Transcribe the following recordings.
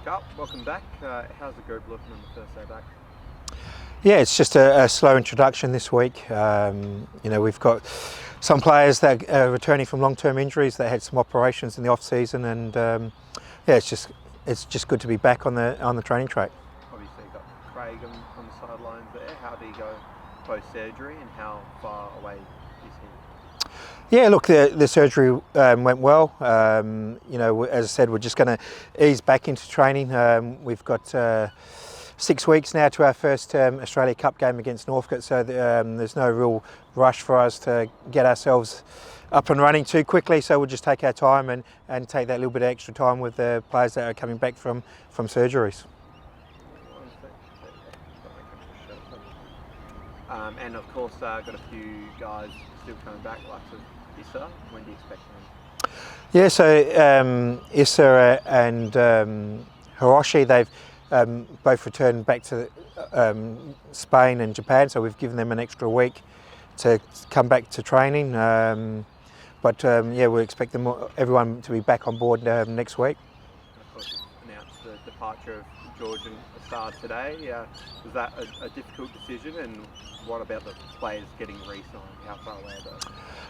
Carl, welcome back. How's the group looking on the first day back? Yeah, it's just a slow introduction this week. We've got some players that are returning from long-term injuries that had some operations in the off-season, and it's just good to be back on the training track. Obviously, you've got Craig on the sidelines there. How do you go post-surgery, and how far away is he? Yeah, look, the surgery went well. As I said, we're just going to ease back into training. We've got 6 weeks now to our first Australia Cup game against Northcote, so there's no real rush for us to get ourselves up and running too quickly, so we'll just take our time and take that little bit of extra time with the players that are coming back from surgeries. And of course, got a few guys still coming back, like Issa. When do you expect them? Yeah, so Issa and Hiroshi, they've both returned back to Spain and Japan, so we've given them an extra week to come back to training. We expect everyone to be back on board next week. And of course, you've announced the departure of George and Assad today. Was that a difficult decision, and what about the players getting re-signed? How far away are those?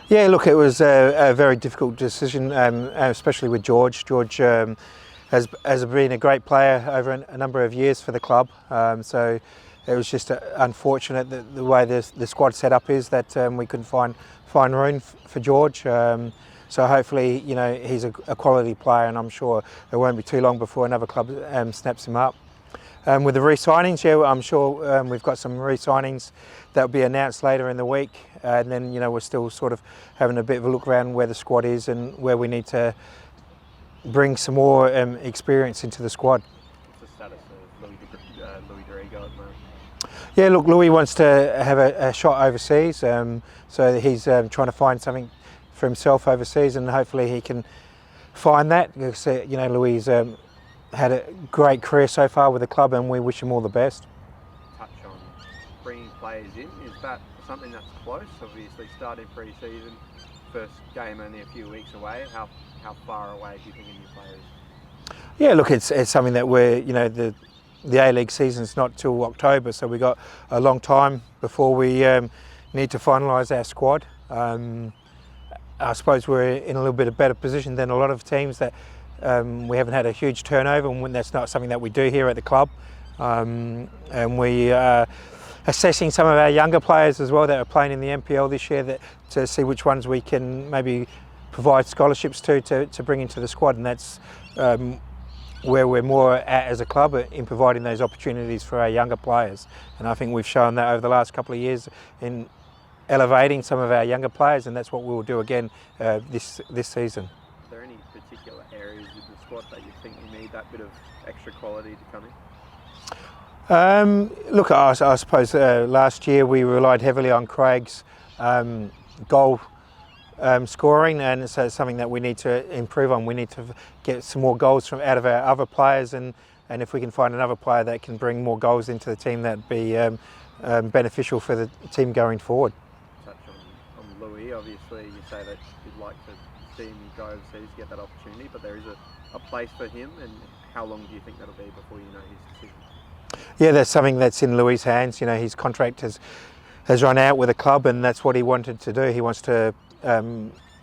Yeah, look, it was a very difficult decision, especially with George. George has been a great player over a number of years for the club, so it was just unfortunate that the way the squad set up is that we couldn't find room for George. So hopefully, he's a quality player, and I'm sure it won't be too long before another club snaps him up. With the re-signings, yeah, I'm sure we've got some re-signings that will be announced later in the week, and then we're still sort of having a bit of a look around where the squad is and where we need to bring some more experience into the squad. What's the status of Louis Dorigo at the moment? Yeah, look, Louis wants to have a shot overseas, so he's trying to find something for himself overseas, and hopefully he can find that. Because, Louis had a great career so far with the club, and we wish him all the best. Touch on bringing players in. Is that something that's close? Obviously, starting pre-season, first game only a few weeks away. How far away do you think a new player is? Yeah, look, it's something that we're, the A-League season's not till October, so we got a long time before we need to finalise our squad. I suppose we're in a little bit of better position than a lot of teams that we haven't had a huge turnover, and that's not something that we do here at the club. And we are assessing some of our younger players as well that are playing in the NPL this year to see which ones we can maybe provide scholarships to bring into the squad, and that's where we're more at as a club, in providing those opportunities for our younger players. And I think we've shown that over the last couple of years in elevating some of our younger players, and that's what we'll do again this season. Are there any particular areas of the squad that you think you need that bit of extra quality to come in? Look, I suppose last year we relied heavily on Craig's goal scoring, and so it's something that we need to improve on. We need to get some more goals out of our other players, and if we can find another player that can bring more goals into the team, that'd be beneficial for the team going forward. Touch on Louis. Obviously, you say that you'd like to see him go overseas, get that opportunity, but there is a place for him, and how long do you think that'll be before you know his decision? Yeah, that's something that's in Louis' hands. His contract has run out with the club, and that's what he wanted to do. He wants to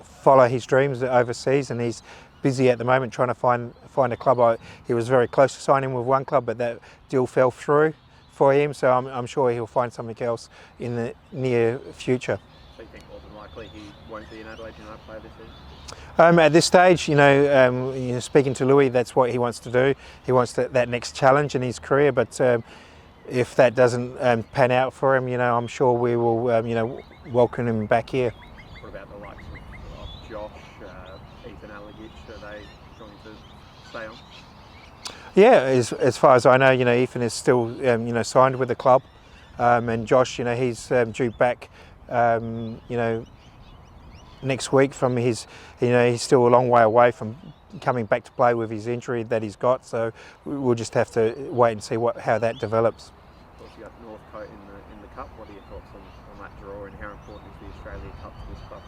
follow his dreams overseas, and he's busy at the moment trying to find a club. He was very close to signing with one club, but that deal fell through for him, so I'm sure he'll find something else in the near future. So you think more than likely he won't be an Adelaide United player this season? At this stage, speaking to Louis, that's what he wants to do. He wants that next challenge in his career, but if that doesn't pan out for him, I'm sure we will, welcome him back here. What about the likes of Josh, Ethan Allegich? Are they going to stay on? Yeah, as far as I know, Ethan is still, signed with the club, and Josh, he's due back, next week from his, he's still a long way away from coming back to play with his injury that he's got. So we'll just have to wait and see how that develops. Of course, you got Northcote in the cup. What are your thoughts on that draw, and how important is the Australia Cup to this club?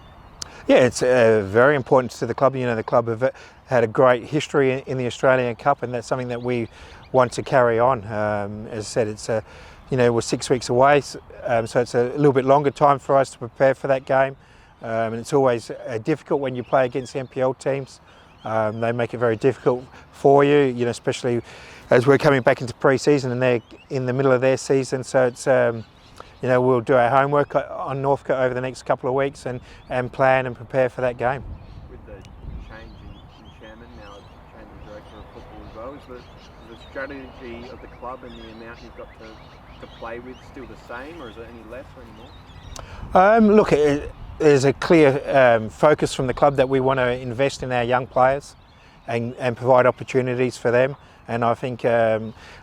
Yeah, it's very important to the club. You know, the club have had a great history in the Australian Cup, and that's something that we want to carry on. As I said, it's you know, we're 6 weeks away, so it's a little bit longer time for us to prepare for that game. And it's always difficult when you play against the NPL teams. They make it very difficult for you, you know, especially as we're coming back into pre-season and they're in the middle of their season. So it's you know, we'll do our homework on Northcote over the next couple of weeks and plan and prepare for that game. With the change in chairman, now change in director of football as well, is the strategy of the club and the amount you've got to play with still the same, or is it any less or any more? Look, there's a clear focus from the club that we want to invest in our young players and provide opportunities for them. And I think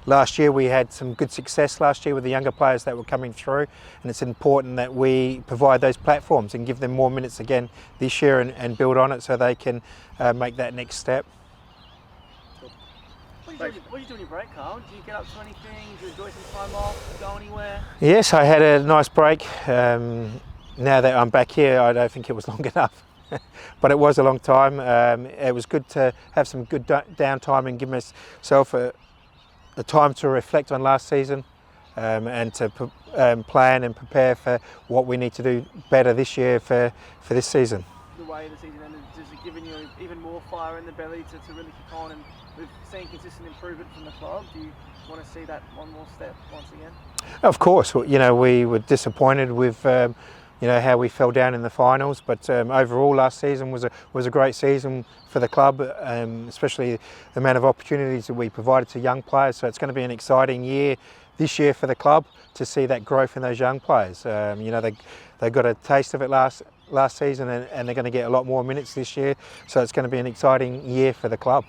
last year we had some good success last year with the younger players that were coming through, and it's important that we provide those platforms and give them more minutes again this year and build on it so they can make that next step. What do you do on your break, Carl? Do you get up to anything? Do you enjoy some time off? Go anywhere? Yes, I had a nice break. Now that I'm back here, I don't think it was long enough. But it was a long time. It was good to have some good downtime and give myself a time to reflect on last season and to plan and prepare for what we need to do better this year for this season. The way the season ended, has it given you even more fire in the belly to really kick on? And we've seen consistent improvement from the club. Do you want to see that one more step once again? Of course, you know, we were disappointed with you know, how we fell down in the finals, but overall last season was a great season for the club, especially the amount of opportunities that we provided to young players. So it's going to be an exciting year this year for the club to see that growth in those young players. You know, they got a taste of it last season, and they're going to get a lot more minutes this year. So it's going to be an exciting year for the club.